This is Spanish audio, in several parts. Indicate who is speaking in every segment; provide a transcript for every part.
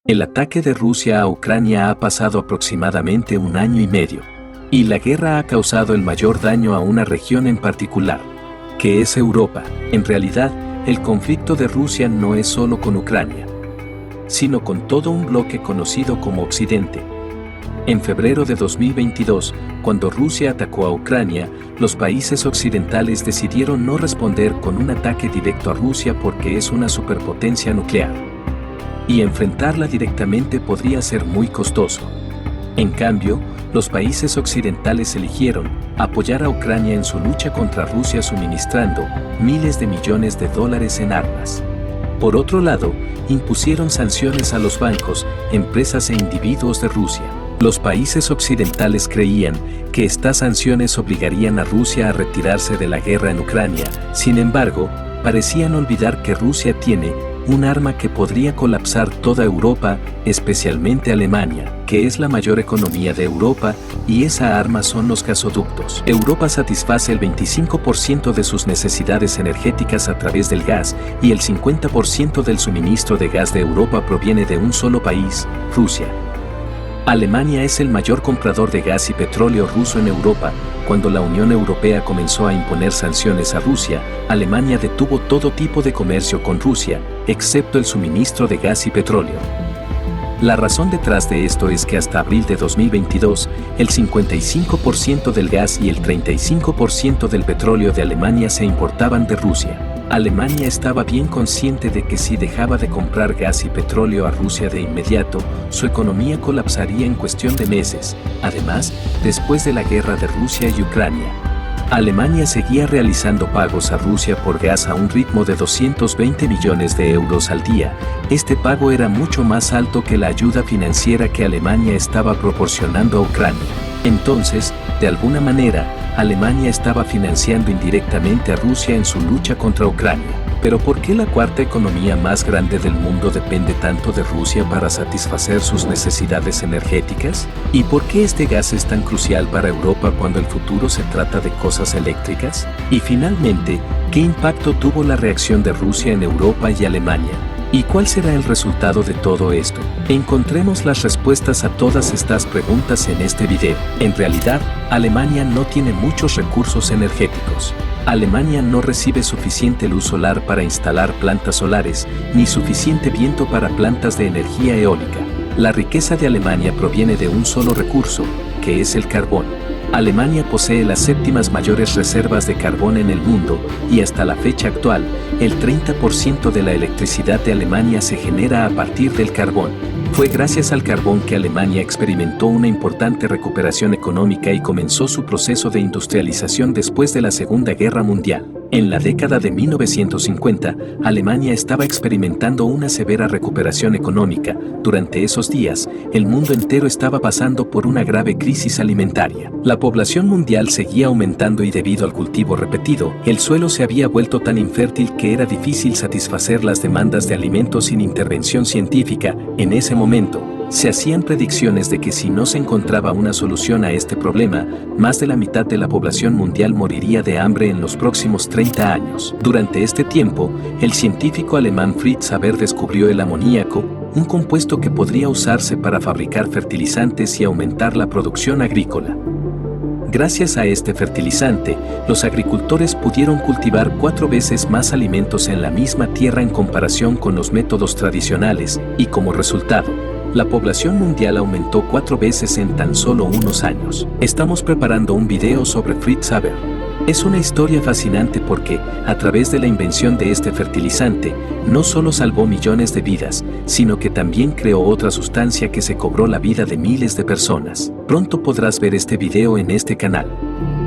Speaker 1: El ataque de Rusia a Ucrania ha pasado aproximadamente 1 año y medio, y la guerra ha causado el mayor daño a una región en particular, que es Europa. En realidad, el conflicto de Rusia no es solo con Ucrania, sino con todo un bloque conocido como Occidente. En febrero de 2022, cuando Rusia atacó a Ucrania, los países occidentales decidieron no responder con un ataque directo a Rusia porque es una superpotencia nuclear, y enfrentarla directamente podría ser muy costoso. En cambio, los países occidentales eligieron apoyar a Ucrania en su lucha contra Rusia suministrando miles de millones de dólares en armas. Por otro lado, impusieron sanciones a los bancos, empresas e individuos de Rusia. Los países occidentales creían que estas sanciones obligarían a Rusia a retirarse de la guerra en Ucrania. Sin embargo, parecían olvidar que Rusia tiene un arma que podría colapsar toda Europa, especialmente Alemania, que es la mayor economía de Europa, y esa arma son los gasoductos. Europa satisface el 25% de sus necesidades energéticas a través del gas, y el 50% del suministro de gas de Europa proviene de un solo país, Rusia. Alemania es el mayor comprador de gas y petróleo ruso en Europa. Cuando la Unión Europea comenzó a imponer sanciones a Rusia, Alemania detuvo todo tipo de comercio con Rusia, excepto el suministro de gas y petróleo. La razón detrás de esto es que hasta abril de 2022, el 55% del gas y el 35% del petróleo de Alemania se importaban de Rusia. Alemania estaba bien consciente de que si dejaba de comprar gas y petróleo a Rusia de inmediato, su economía colapsaría en cuestión de meses. Además, después de la guerra de Rusia y Ucrania, Alemania seguía realizando pagos a Rusia por gas a un ritmo de 220 millones de euros al día. Este pago era mucho más alto que la ayuda financiera que Alemania estaba proporcionando a Ucrania. Entonces, de alguna manera, Alemania estaba financiando indirectamente a Rusia en su lucha contra Ucrania. Pero ¿por qué la cuarta economía más grande del mundo depende tanto de Rusia para satisfacer sus necesidades energéticas? ¿Y por qué este gas es tan crucial para Europa cuando el futuro se trata de cosas eléctricas? Y finalmente, ¿qué impacto tuvo la reacción de Rusia en Europa y Alemania? ¿Y cuál será el resultado de todo esto? Encontremos las respuestas a todas estas preguntas en este video. En realidad, Alemania no tiene muchos recursos energéticos. Alemania no recibe suficiente luz solar para instalar plantas solares, ni suficiente viento para plantas de energía eólica. La riqueza de Alemania proviene de un solo recurso, que es el carbón. Alemania posee las séptimas mayores reservas de carbón en el mundo, y hasta la fecha actual, el 30% de la electricidad de Alemania se genera a partir del carbón. Fue gracias al carbón que Alemania experimentó una importante recuperación económica y comenzó su proceso de industrialización después de la Segunda Guerra Mundial. En la década de 1950, Alemania estaba experimentando una severa recuperación económica. Durante esos días, el mundo entero estaba pasando por una grave crisis alimentaria. La población mundial seguía aumentando y debido al cultivo repetido, el suelo se había vuelto tan infértil que era difícil satisfacer las demandas de alimentos sin intervención científica. En ese momento, se hacían predicciones de que si no se encontraba una solución a este problema, más de la mitad de la población mundial moriría de hambre en los próximos 30 años. Durante este tiempo, el científico alemán Fritz Haber descubrió el amoníaco, un compuesto que podría usarse para fabricar fertilizantes y aumentar la producción agrícola. Gracias a este fertilizante, los agricultores pudieron cultivar 4 veces más alimentos en la misma tierra en comparación con los métodos tradicionales, y como resultado, la población mundial aumentó 4 veces en tan solo unos años. Estamos preparando un video sobre Fritz Haber. Es una historia fascinante porque, a través de la invención de este fertilizante, no solo salvó millones de vidas, sino que también creó otra sustancia que se cobró la vida de miles de personas. Pronto podrás ver este video en este canal.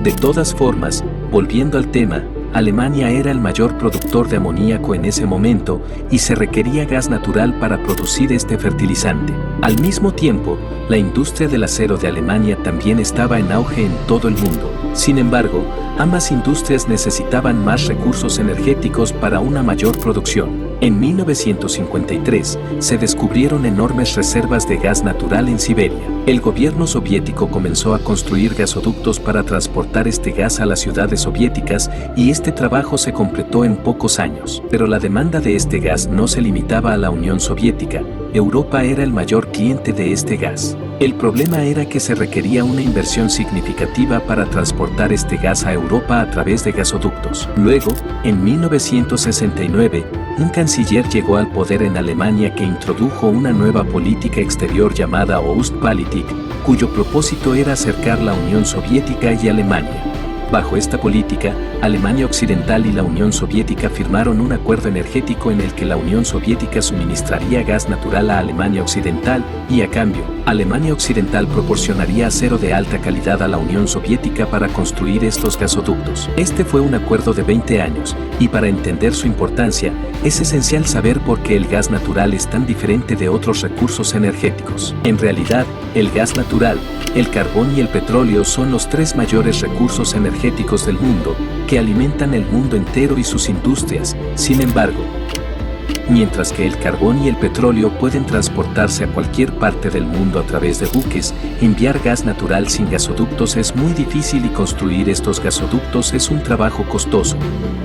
Speaker 1: De todas formas, volviendo al tema, Alemania era el mayor productor de amoníaco en ese momento y se requería gas natural para producir este fertilizante. Al mismo tiempo, la industria del acero de Alemania también estaba en auge en todo el mundo. Sin embargo, ambas industrias necesitaban más recursos energéticos para una mayor producción. En 1953, se descubrieron enormes reservas de gas natural en Siberia. El gobierno soviético comenzó a construir gasoductos para transportar este gas a las ciudades soviéticas y este trabajo se completó en pocos años. Pero la demanda de este gas no se limitaba a la Unión Soviética. Europa era el mayor cliente de este gas. El problema era que se requería una inversión significativa para transportar este gas a Europa a través de gasoductos. Luego, en 1969, un canciller llegó al poder en Alemania que introdujo una nueva política exterior llamada Ostpolitik, cuyo propósito era acercar la Unión Soviética y Alemania. Bajo esta política, Alemania Occidental y la Unión Soviética firmaron un acuerdo energético en el que la Unión Soviética suministraría gas natural a Alemania Occidental y, a cambio, Alemania Occidental proporcionaría acero de alta calidad a la Unión Soviética para construir estos gasoductos. Este fue un acuerdo de 20 años, y para entender su importancia, es esencial saber por qué el gas natural es tan diferente de otros recursos energéticos. En realidad, el gas natural, el carbón y el petróleo son los tres mayores recursos energéticos del mundo, que alimentan el mundo entero y sus industrias. Sin embargo, mientras que el carbón y el petróleo pueden transportarse a cualquier parte del mundo a través de buques, enviar gas natural sin gasoductos es muy difícil y construir estos gasoductos es un trabajo costoso,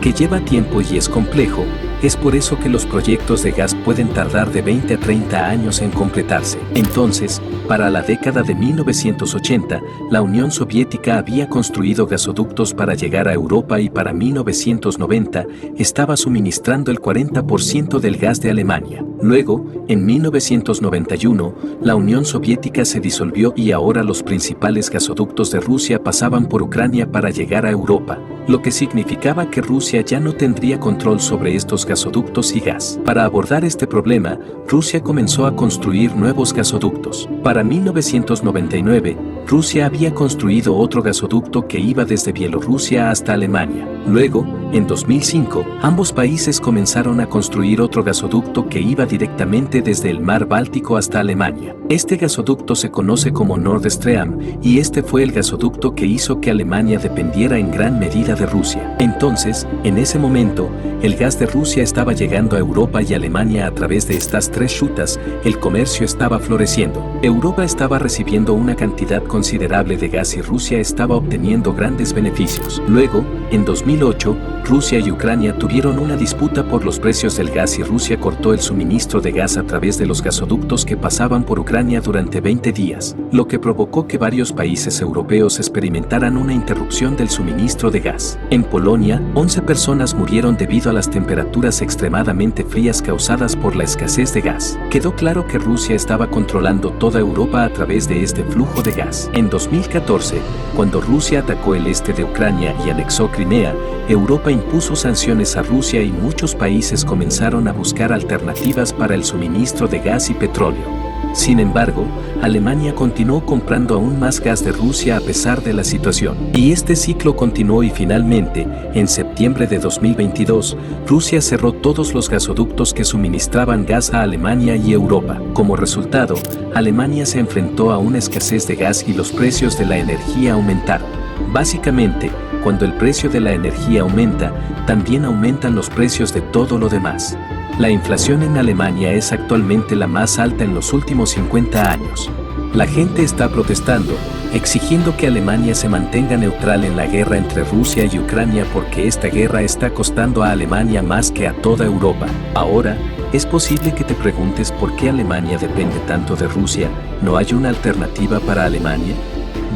Speaker 1: que lleva tiempo y es complejo. Es por eso que los proyectos de gas pueden tardar de 20 a 30 años en completarse. Entonces, para la década de 1980, la Unión Soviética había construido gasoductos para llegar a Europa y para 1990 estaba suministrando el 40% del gas de Alemania. Luego, en 1991, la Unión Soviética se disolvió y ahora los principales gasoductos de Rusia pasaban por Ucrania para llegar a Europa, lo que significaba que Rusia ya no tendría control sobre estos gasoductos y gas. Para abordar este problema, Rusia comenzó a construir nuevos gasoductos. Para 1999, Rusia había construido otro gasoducto que iba desde Bielorrusia hasta Alemania. Luego, en 2005, ambos países comenzaron a construir otro gasoducto que iba directamente desde el mar Báltico hasta Alemania. Este gasoducto se conoce como Nord Stream y este fue el gasoducto que hizo que Alemania dependiera en gran medida de Rusia. Entonces, en ese momento, el gas de Rusia estaba llegando a Europa y Alemania a través de estas tres rutas, el comercio estaba floreciendo. Europa estaba recibiendo una cantidad considerable de gas y Rusia estaba obteniendo grandes beneficios. Luego, en 2008, Rusia y Ucrania tuvieron una disputa por los precios del gas y Rusia cortó el suministro de gas a través de los gasoductos que pasaban por Ucrania durante 20 días, lo que provocó que varios países europeos experimentaran una interrupción del suministro de gas. En Polonia, 11 personas murieron debido a las temperaturas extremadamente frías causadas por la escasez de gas. Quedó claro que Rusia estaba controlando toda Europa a través de este flujo de gas. En 2014, cuando Rusia atacó el este de Ucrania y anexó Crimea, Europa impuso sanciones a Rusia y muchos países comenzaron a buscar alternativas para el suministro de gas y petróleo. Sin embargo, Alemania continuó comprando aún más gas de Rusia a pesar de la situación. Y este ciclo continuó y finalmente, en septiembre de 2022, Rusia cerró todos los gasoductos que suministraban gas a Alemania y Europa. Como resultado, Alemania se enfrentó a una escasez de gas y los precios de la energía aumentaron. Básicamente, cuando el precio de la energía aumenta, también aumentan los precios de todo lo demás. La inflación en Alemania es actualmente la más alta en los últimos 50 años. La gente está protestando, exigiendo que Alemania se mantenga neutral en la guerra entre Rusia y Ucrania porque esta guerra está costando a Alemania más que a toda Europa. Ahora, es posible que te preguntes por qué Alemania depende tanto de Rusia. ¿No hay una alternativa para Alemania?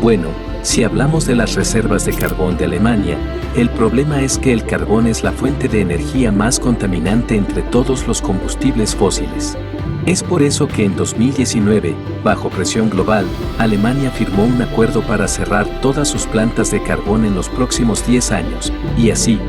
Speaker 1: Bueno, si hablamos de las reservas de carbón de Alemania, el problema es que el carbón es la fuente de energía más contaminante entre todos los combustibles fósiles. Es por eso que en 2019, bajo presión global, Alemania firmó un acuerdo para cerrar todas sus plantas de carbón en los próximos 10 años, y así,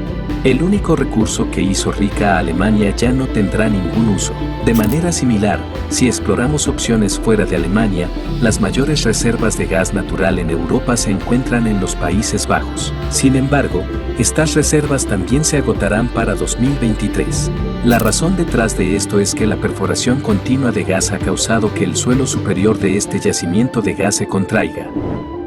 Speaker 1: el único recurso que hizo rica a Alemania ya no tendrá ningún uso. De manera similar, si exploramos opciones fuera de Alemania, las mayores reservas de gas natural en Europa se encuentran en los Países Bajos. Sin embargo, estas reservas también se agotarán para 2023. La razón detrás de esto es que la perforación continua de gas ha causado que el suelo superior de este yacimiento de gas se contraiga.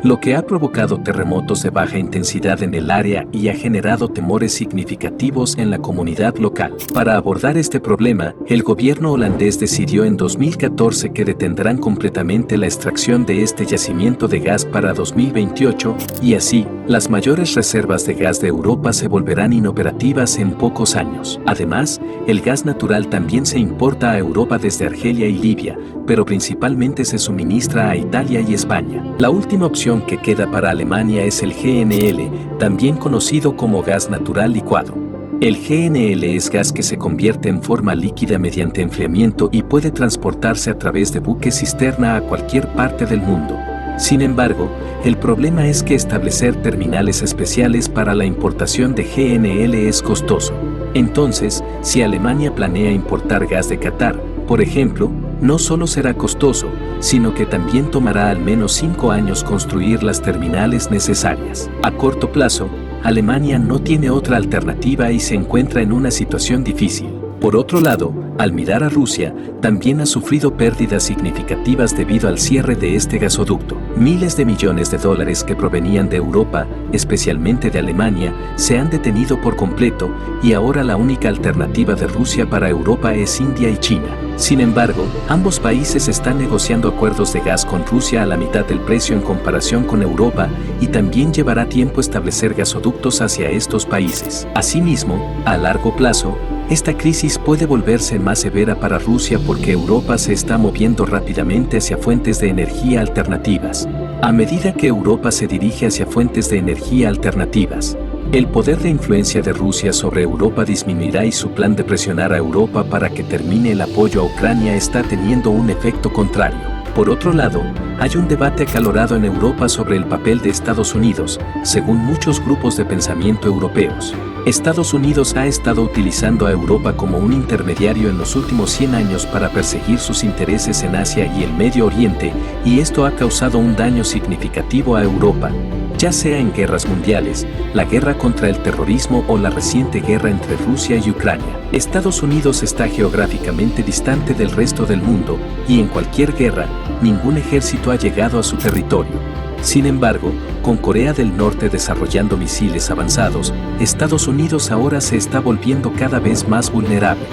Speaker 1: lo que ha provocado terremotos de baja intensidad en el área y ha generado temores significativos en la comunidad local. Para abordar este problema, el gobierno holandés decidió en 2014 que detendrán completamente la extracción de este yacimiento de gas para 2028, y así, las mayores reservas de gas de Europa se volverán inoperativas en pocos años. Además, el gas natural también se importa a Europa desde Argelia y Libia, pero principalmente se suministra a Italia y España. La última opción que queda para Alemania es el GNL, también conocido como gas natural licuado. El GNL es gas que se convierte en forma líquida mediante enfriamiento y puede transportarse a través de buques cisterna a cualquier parte del mundo. Sin embargo, el problema es que establecer terminales especiales para la importación de GNL es costoso. Entonces, si Alemania planea importar gas de Qatar, por ejemplo, no solo será costoso, sino que también tomará al menos 5 años construir las terminales necesarias. A corto plazo, Alemania no tiene otra alternativa y se encuentra en una situación difícil. Por otro lado, al mirar a Rusia, también ha sufrido pérdidas significativas debido al cierre de este gasoducto. Miles de millones de dólares que provenían de Europa, especialmente de Alemania, se han detenido por completo y ahora la única alternativa de Rusia para Europa es India y China. Sin embargo, ambos países están negociando acuerdos de gas con Rusia a la mitad del precio en comparación con Europa y también llevará tiempo establecer gasoductos hacia estos países. Asimismo, a largo plazo, esta crisis puede volverse más severa para Rusia porque Europa se está moviendo rápidamente hacia fuentes de energía alternativas. A medida que Europa se dirige hacia fuentes de energía alternativas, el poder de influencia de Rusia sobre Europa disminuirá y su plan de presionar a Europa para que termine el apoyo a Ucrania está teniendo un efecto contrario. Por otro lado, hay un debate acalorado en Europa sobre el papel de Estados Unidos, según muchos grupos de pensamiento europeos. Estados Unidos ha estado utilizando a Europa como un intermediario en los últimos 100 años para perseguir sus intereses en Asia y el Medio Oriente, y esto ha causado un daño significativo a Europa, ya sea en guerras mundiales, la guerra contra el terrorismo o la reciente guerra entre Rusia y Ucrania. Estados Unidos está geográficamente distante del resto del mundo, y en cualquier guerra, ningún ejército ha llegado a su territorio. Sin embargo, con Corea del Norte desarrollando misiles avanzados, Estados Unidos ahora se está volviendo cada vez más vulnerable.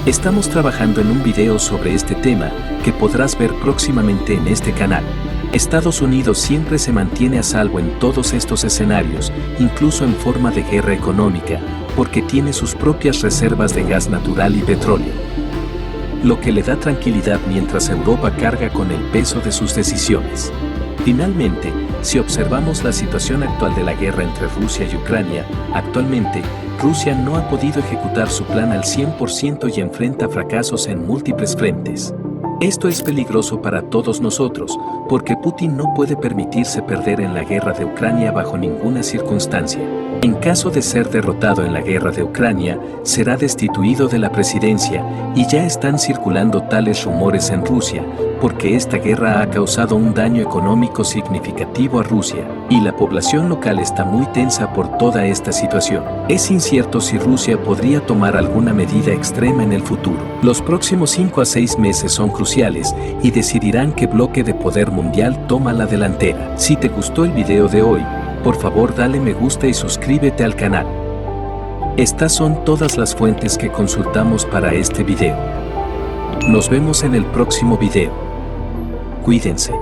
Speaker 1: Estamos trabajando en un video sobre este tema que podrás ver próximamente en este canal. Estados Unidos siempre se mantiene a salvo en todos estos escenarios, incluso en forma de guerra económica, porque tiene sus propias reservas de gas natural y petróleo, lo que le da tranquilidad mientras Europa carga con el peso de sus decisiones. Finalmente, si observamos la situación actual de la guerra entre Rusia y Ucrania, actualmente, Rusia no ha podido ejecutar su plan al 100% y enfrenta fracasos en múltiples frentes. Esto es peligroso para todos nosotros, porque Putin no puede permitirse perder en la guerra de Ucrania bajo ninguna circunstancia. En caso de ser derrotado en la guerra de Ucrania, será destituido de la presidencia, y ya están circulando tales rumores en Rusia, porque esta guerra ha causado un daño económico significativo a Rusia, y la población local está muy tensa por toda esta situación. Es incierto si Rusia podría tomar alguna medida extrema en el futuro. Los próximos 5 a 6 meses son cruciales y decidirán qué bloque de poder mundial toma la delantera. Si te gustó el video de hoy, por favor dale me gusta y suscríbete al canal. Estas son todas las fuentes que consultamos para este video. Nos vemos en el próximo video. Cuídense.